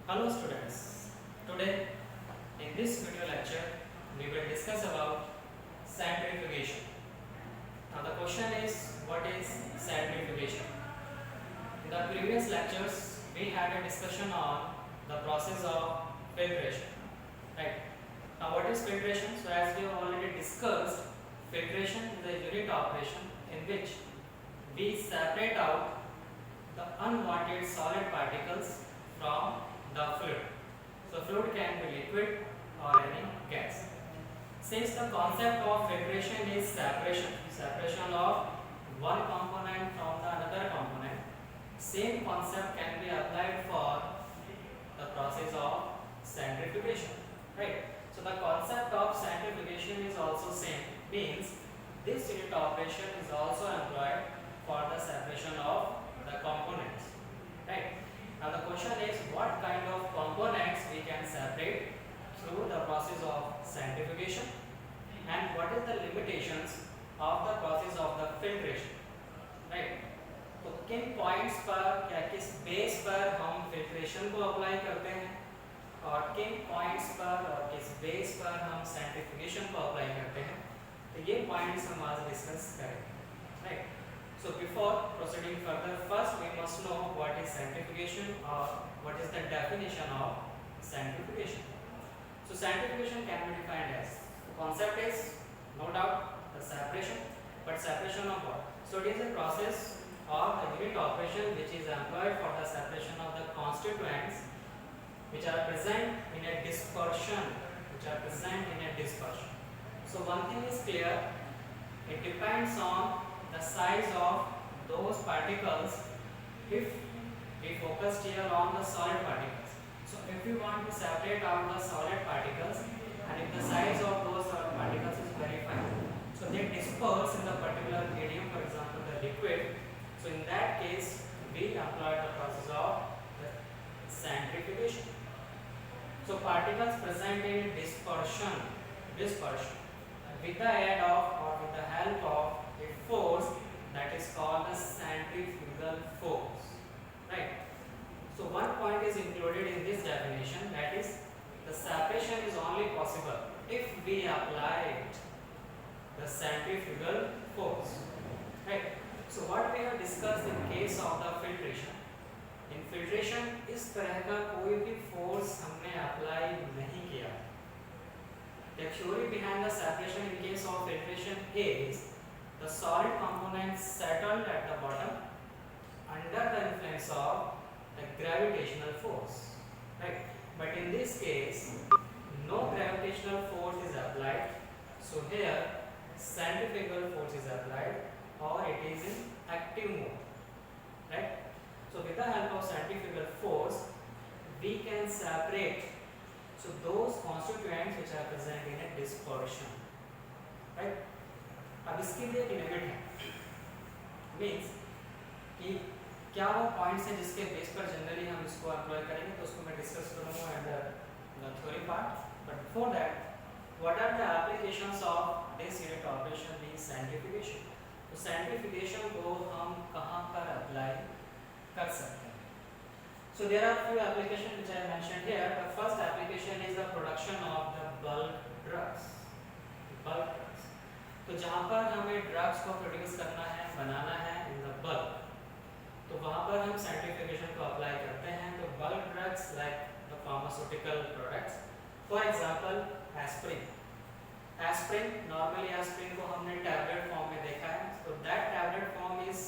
Hello students, today in this video lecture we will discuss about centrifugation. Now the question is, what is centrifugation? In the previous lectures we had a discussion on the process of filtration, right? Now what is filtration? So as we have already discussed, filtration is a unit operation in which we separate out the unwanted solid particles from the fluid. So fluid can be liquid or any gas. Since the concept of filtration is separation of one component from the another component, same concept can be applied for the process of centrifugation, right? So the concept of centrifugation is also same, means this unit operation is also employed for the separation of the components, right? Now the question is, what kind of components we can separate through the process of centrifugation, and what is the limitations of the process of the filtration, right? तो किन points पर या किस base पर हम filtration को apply करते हैं और किन पॉइंट्स पर और किस बेस पर हम सेंट्रीफ्यूगेशन को अप्लाई करते हैं, तो ये पॉइंट्स हम आज डिस्कस करेंगे, right? So before proceeding further, first we must know what is centrifugation or what is the definition of centrifugation. So centrifugation can be defined as, the concept is no doubt the separation, but separation of what? So it is a process or the unit operation which is employed for the separation of the constituents which are present in a dispersion, So one thing is clear, it depends on the size of those particles. If we focused here on the solid particles, so if we want to separate out the solid particles and if the size of those solid particles is very fine, so they disperse in the particular medium, for example the liquid, so in that case we apply the process of the centrifugation. So particles present in dispersion with the aid of or with the help of a force that is called the centrifugal force, right? So one point is included in this definition, that is, the separation is only possible if we applied the centrifugal force, right? So what we have discussed in case of the filtration, in filtration इस तरह का कोई भी force हमने apply नहीं किया. The theory behind the separation in case of filtration is the solid components settled at the bottom under the influence of the gravitational force, right? But in this case, no gravitational force is applied, so here centrifugal force is applied or it is in active mode, right? So with the help of centrifugal force, we can separate so those constituents which are present in a dispersion, right? अब इसके लिए एक limit है, means कि क्या वो points हैं जिसके बेस पर जनरली हम इसको अप्लाई करेंगे, तो उसको मैं डिस्कस करूँगा at the theory part. But before that, what are the applications of this unit operation being centrifugation? तो सेंट्रीफ्यूगेशन को हम कहाँ पर अप्लाई कर सकते हैं? So there are few applications which I have mentioned here. The first application is the production of the bulk drugs. तो जहाँ पर हमें ड्रग्स को प्रोड्यूस करना है, बनाना है इन द बल्क, तो वहाँ पर हम सेंट्रीफ्यूगेशन को अप्लाई करते हैं. तो bulk drugs like the pharmaceutical products, for example aspirin. Normally aspirin को हमने टैबलेट फॉर्म में देखा है, तो that tablet form is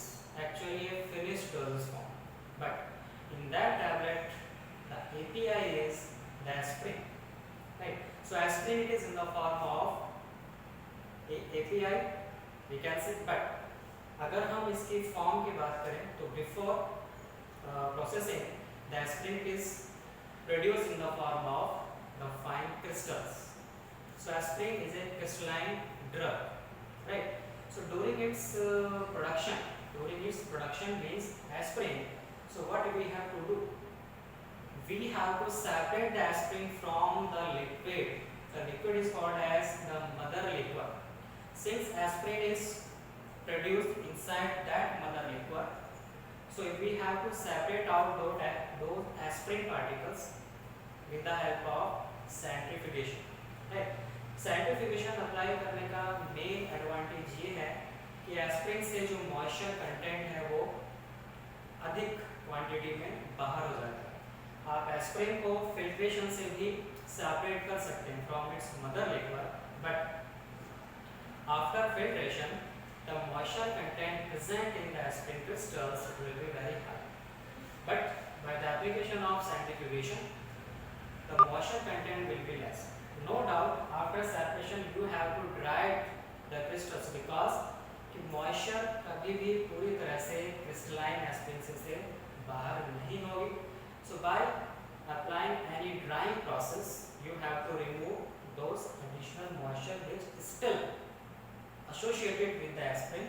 actually A finished doses form, but in that tablet the API is the aspirin, right? So aspirin it is in the form of API, we can say. but अगर हम इसकी form की बात करें तो before processing the aspirin is produced in the form of the fine crystals. So aspirin is a crystalline drug, right? So during its production means aspirin, so what we have to do? We have to separate the aspirin from the liquid. The liquid is called as the mother liquor. Since aspirin is produced inside that mother liquor, so if we have to separate out those aspirin particles, with the help of centrifugation. Right, centrifugation apply करने का main advantage ये है कि aspirin से जो moisture content है वो अधिक क्वांटिटी में बाहर हो जाता है। आप एस्पिरिन को फिल्ट्रेशन से भी सेपरेट कर सकते हैं from its mother liquor, but after filtration the moisture content present in the aspirin crystals will be very high. But by the application of centrifugation, the moisture content will be less. No doubt, after separation, you have to dry the crystals because कि moisture कभी भी पूरी तरह से crystalline aspirin से बाहर नहीं होगी. So by applying any drying process, you have to remove those additional moisture which is still associated with the aspirin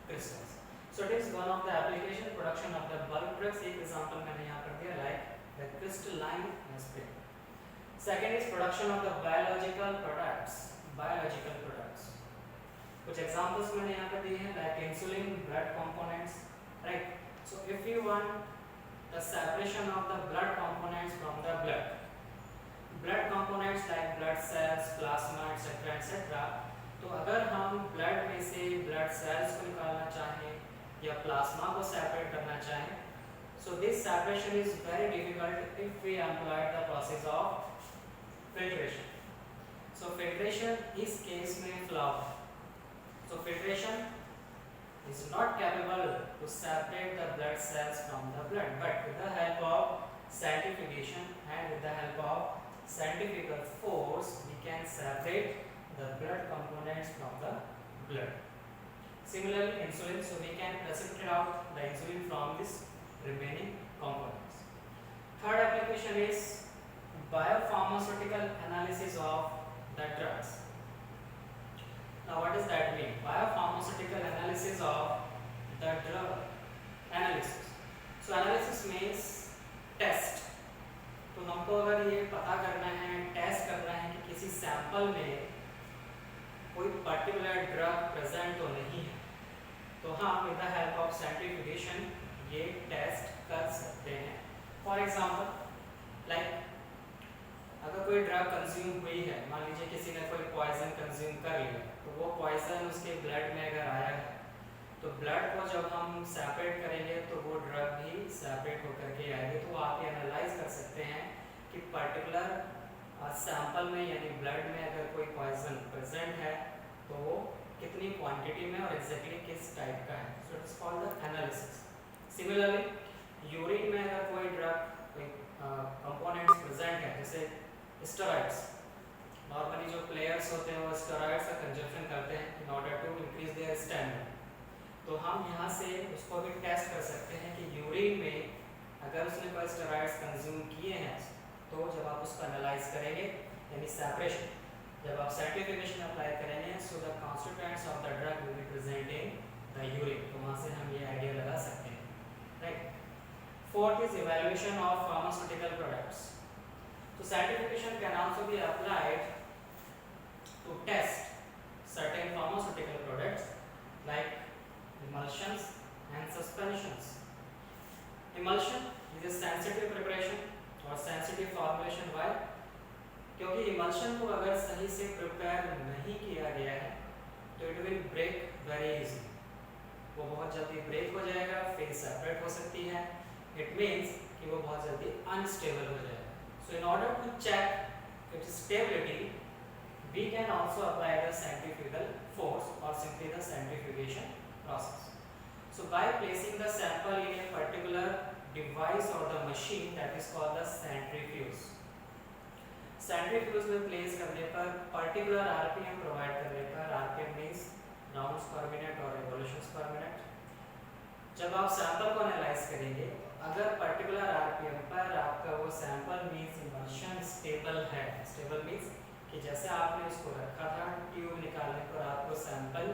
crystals. So it is one of the application production of the bulk drugs. एक example मैंने यहाँ पर दिया like the crystalline aspirin. Second is production of the biological products. Biological products. कुछ examples मैंने यहाँ पर दिए हैं like insulin, blood components, right? So if you want the separation of the blood components from the blood components like blood cells, plasma, etc., etc. तो अगर हम blood में से ब्लड सेल्स को निकालना चाहें या प्लाज्मा को सेपरेट करना चाहें, so this separation is very difficult if we employ the process of filtration. So filtration इस केस में flop. So filtration is not capable to separate the blood cells from the blood, but with the help of centrifugation and with the help of centrifugal force we can separate the blood components from the blood. Similarly, insulin, so we can precipitate out the insulin from this remaining components. Third application is biopharmaceutical analysis of the drugs. Now what does that mean? Biopharmaceutical analysis of the drug analysis. So analysis means test. तो हमको अगर ये पता करना है, test करना है कि किसी सैंपल में कोई पर्टिकुलर ड्रग प्रेजेंट तो नहीं है, तो हम with the help of centrifugation ये टेस्ट कर सकते हैं. फॉर एग्जांपल लाइक अगर कोई ड्रग कंज्यूम हुई है, मान लीजिए किसी ने कोई पॉइजन कंज्यूम कर लिया, तो वो पॉइजन उसके ब्लड में अगर आया है तो ब्लड को जब हम सेपरेट करेंगे तो वो ड्रग भी सेपरेट होकर के आएगी. तो आप ये एनालाइज कर सकते हैं कि पर्टिकुलर सैंपल में यानी ब्लड में अगर कोई पॉइजन प्रेजेंट है तो वो कितनी क्वांटिटी में और एग्जैक्टली किस टाइप का है. So it's called the analysis. Similarly urine में अगर कोई ड्रग कोई कंपोनेंट्स प्रेजेंट है, जैसे स्टेरॉइड्स, नॉर्मली जो प्लेयर्स होते हैं वो स्टेरॉइड्स का कंजप्शन करते हैं in order to increase their stamina. तो हम यहाँ से उसको भी टेस्ट कर सकते हैं कि यूरिन में अगर उसने कोई स्टेरॉइड्स कंज्यूम किए हैं, तो जब आप उसको एनालाइज करेंगे यानी सेपरेशन, जब आप सर्टिफिकेशन अप्लाई करेंगे, so the constituents of the drug will be present in the urine. तो वहाँ से हम ये आइडिया लगा सकते हैं, right. Fourth is evaluation of pharmaceutical products. तो certification can also be applied to test certain pharmaceutical products like emulsions and suspensions. Emulsion is a sensitive preparation और sensitive formulation. Why? क्योंकि emulsion को अगर सही से प्रिपेयर नहीं किया गया है तो it will break very easily. वो बहुत जल्दी ब्रेक हो जाएगा, फिर सेपरेट हो सकती है. It means कि वो बहुत जल्दी unstable हो जाएगा. So in order to check its stability, we can also apply the centrifugal force or simply the centrifugation process. So by placing the sample in a particular device or the machine, that is called the centrifuge. Centrifuge में place करने पर particular RPM provide करने पर, RPM means rounds per minute और revolutions per minute. जब आप sample को analyse करेंगे, अगर पर्टिकुलर RPM पर आपका वो सैंपल मीन्स इमल्शन स्टेबल है. स्टेबल मीन्स कि जैसे आपने उसको रखा था ट्यूब निकालने पर आपको सैंपल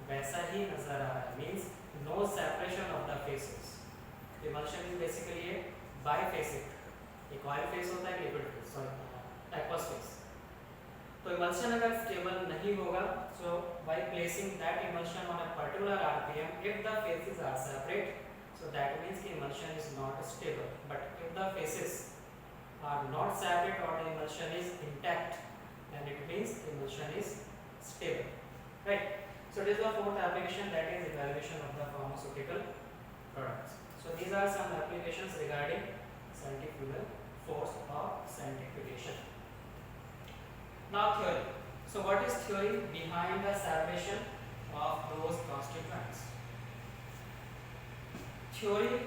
वैसा ही नजर आ रहा है, means no separation of the phases. Emulsion is basically a biphasic, एक ऑयल फेस होता है, liquid phase, sorry aqueous phase. तो इमल्शन अगर स्टेबल नहीं होगा, so by placing that emulsion on a particular RPM, if the phases are separate, so that means the emulsion is not stable. But if the faces are not separate or the emulsion is intact, then it means emulsion is stable, right? So this is the fourth application, that is evaluation of the pharmaceutical products. So these are some applications regarding centrifugal force or centrifugation. Now theory. So what is theory behind the separation of those constituents? Theory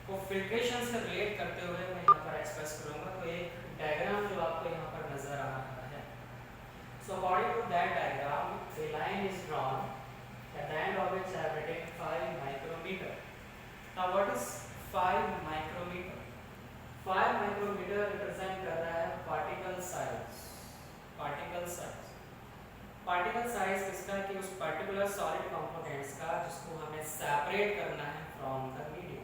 को filtration से relate करते हुए मैं यहाँ पर express करूँगा। तो एक डायग्राम जो आपको यहाँ पर नजर आ रहा है, so according to that diagram, a line is drawn at the end of which I have written 5 micrometer. Now what is 5 micrometer? 5 micrometer represent कर रहा है particle size. Particle size. Particle size किसका, कि उस पर्टिकुलर सॉलिड कंपोनेंट्स का जिसको हमें separate करना है फ्रॉम द मीडियम।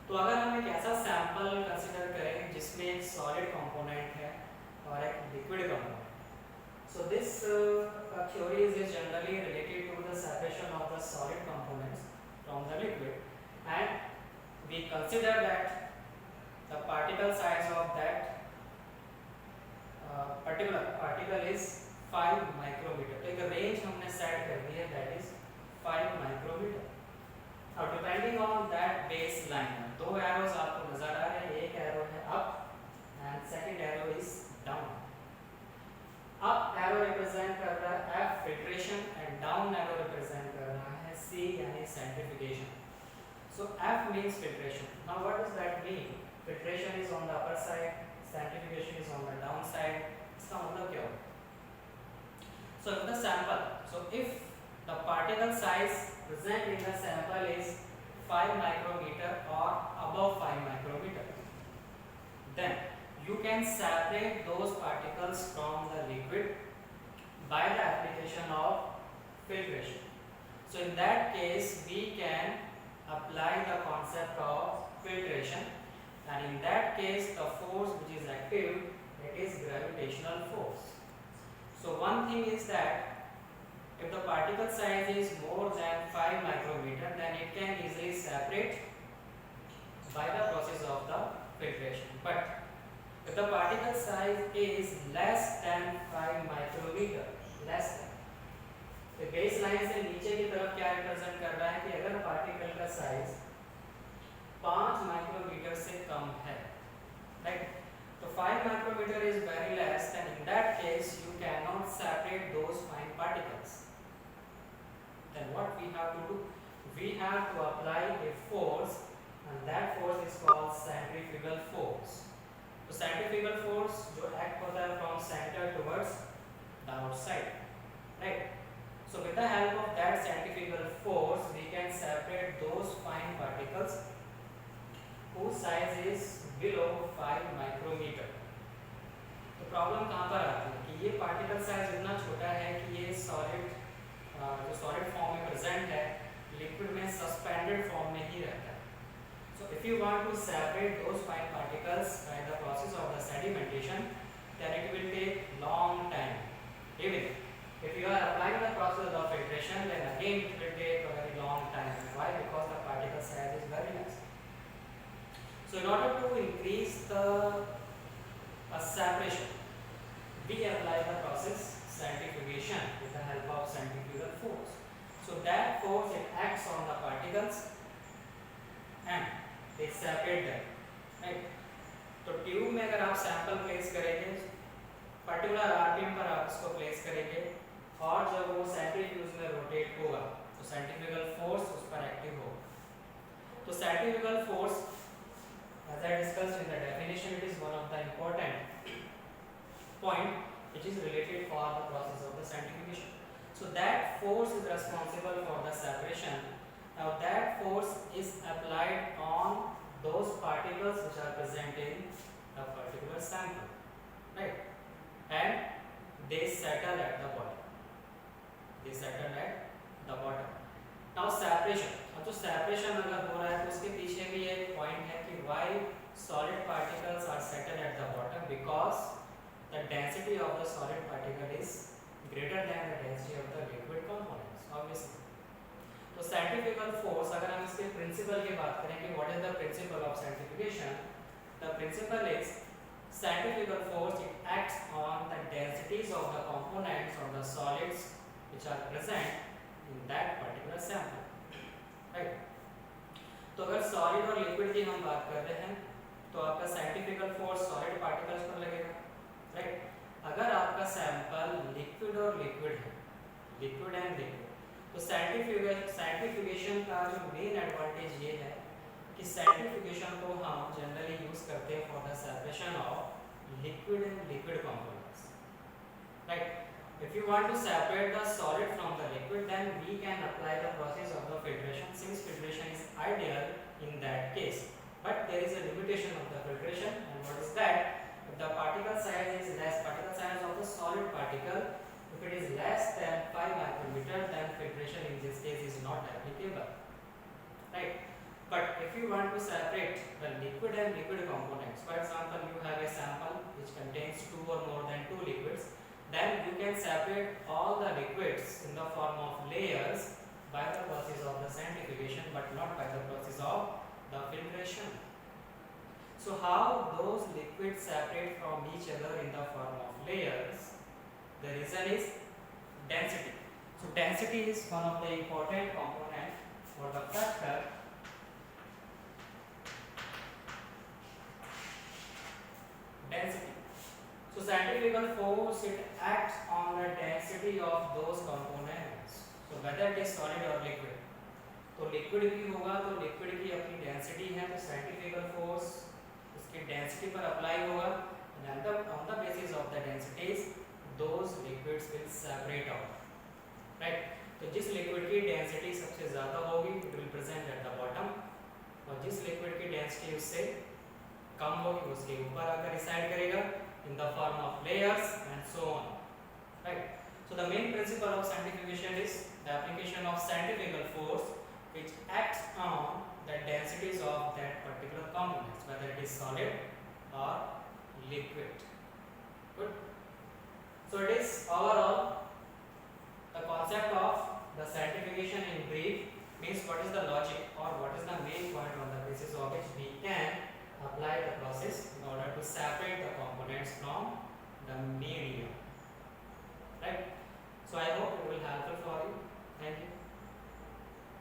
तो अगर हम एक ऐसा सैंपल कंसीडर करें जिसमें एक सॉलिड कंपोनेंट है और एक liquid component, so this theory is generally related to the separation of the solid components from the liquid and we consider that the particle size of that particular particle is 5 micrometre. तो एक range हमने set कर दी है, that is 5 micrometre. अब depending on that baseline, दो arrows आपको नजर आ रहे हैं, एक एरो है up and second arrow is down. Up arrow represent कर रहा है F filtration and down arrow represent कर रहा है सी यानी सेंट्रिफिकेशन। सो F means filtration. Now what does that mean? Filtration is on the upper side, सेंट्रिफिकेशन is on the down side. इसका मतलब क्या होगा? So in the sample, so if the particle size present in the sample is 5 micrometer or above 5 micrometer, then you can separate those particles from the liquid by the application of filtration. So in that case we can apply the concept of filtration, and in that case the force which is active, it is gravitational force. So one thing is that if the particle size is more than 5 micrometer, then it can easily separate by the process of the filtration. But if the particle size is less than 5 micrometer, less than, तो base line से नीचे की तरफ क्या represent कर रहा है कि अगर पार्टिकल का साइज 5 माइक्रोमीटर से कम है, right? So 5 micrometer is very less, then in that case you cannot separate those fine particles. Then what we have to do? We have to apply a force, and that force is called centrifugal force. So centrifugal force जो act होता है from center towards the outside, right? So with the help of that centrifugal force, we can separate those fine particles whose size is below 5 micrometer. तो problem कहाँ पर आती है कि ये पार्टिकल साइज इतना छोटा है कि ये सॉलिड जो सॉलिड फॉर्म में प्रेजेंट है, लिक्विड में सस्पेंडेड फॉर्म में ही रहता है। So if you want to separate those fine particles by the process of the sedimentation, then it will take long time. Even if you are applying the process of filtration, then again it will take a very long time. Why? Because the particle size is very less. So in order to increase the separation, we apply the process centrifugation with the help of centrifugal force. So that force, it acts on the particles and they separate them, right? तो tube में अगर आप sample place करेंगे, particular RPM पर आप इसको place करेंगे, और जब वो सेंट्रीफ्यूज में रोटेट होगा तो सेंट्रीफ्यूगल फोर्स उस पर एक्टिव होगा। तो centrifugal force, as I discussed in the definition, it is one of the important point which is related for the process of the centrifugation. So that force is responsible for the separation. Now that force is applied on those particles which are present in the particular sample, right? And they settle at the bottom. They settle at the bottom. Now separation. अब जो separation अगर हो रहा है तो उसके पीछे भी एक point है कि why solid particles are settled at the bottom, because the density of the solid particle is greater than the density of the liquid components, obviously. तो centrifugal force, अगर हम इसके principle की बात करें कि what is the principle of centrifugation, The principle is centrifugal force. It acts on the densities of the components or the solids which are present in that particular sample, right? तो अगर solid और liquid की हम बात कर रहे हैं तो आपका साइंटिफिकल फोर्स सॉलिड पार्टिकल्स पर लगेगा, राइट? अगर आपका सैंपल लिक्विड और लिक्विड है, लिक्विड एंड लिक्विड, तो सेंट्रीफ्यूगेशन का जो मेन एडवांटेज ये है कि सेंट्रीफ्यूगेशन को हम जनरली यूज करते हैं for the separation of liquid and liquid components, right? If you want to separate the solid from the liquid, then we can apply the process of the filtration, since filtration is ideal in that case. But there is a limitation of the filtration, and what is that? If the particle size is less, particle size of the solid particle, if it is less than 5 micrometer, then filtration in this case is not applicable, right? But if you want to separate the liquid and liquid components, for example, you have a sample which contains 2 or more than 2 liquids, then you can separate all the liquids in the form of layers by the process of the centrifugation, but not by the process of the filtration. So how those liquids separate from each other in the form of layers? The reason is density. So density is one of the important component or the factor density. So centrifugal force, it acts on the density of those components. So whether it is solid or liquid. तो liquid भी होगा तो liquid की अपनी density है, तो centrifugal force उसकी density पर अप्लाई होगा, and on the basis of the densities those liquids will separate out, right? तो जिस लिक्विड की डेंसिटी सबसे ज़्यादा होगी it will present at the bottom, और जिस लिक्विड की डेंसिटी उससे कम होगी उसके ऊपर आकर रिसाइड करेगा in the form of layers and so on, right? So the main principle of centrifugation is the application of centrifugal force which acts on the densities of that particular components, whether it is solid or liquid. Good. So it is overall the concept of the centrifugation in brief means what is the logic or what is the main point on the basis of which we can apply the process in order to separate the components from the medium.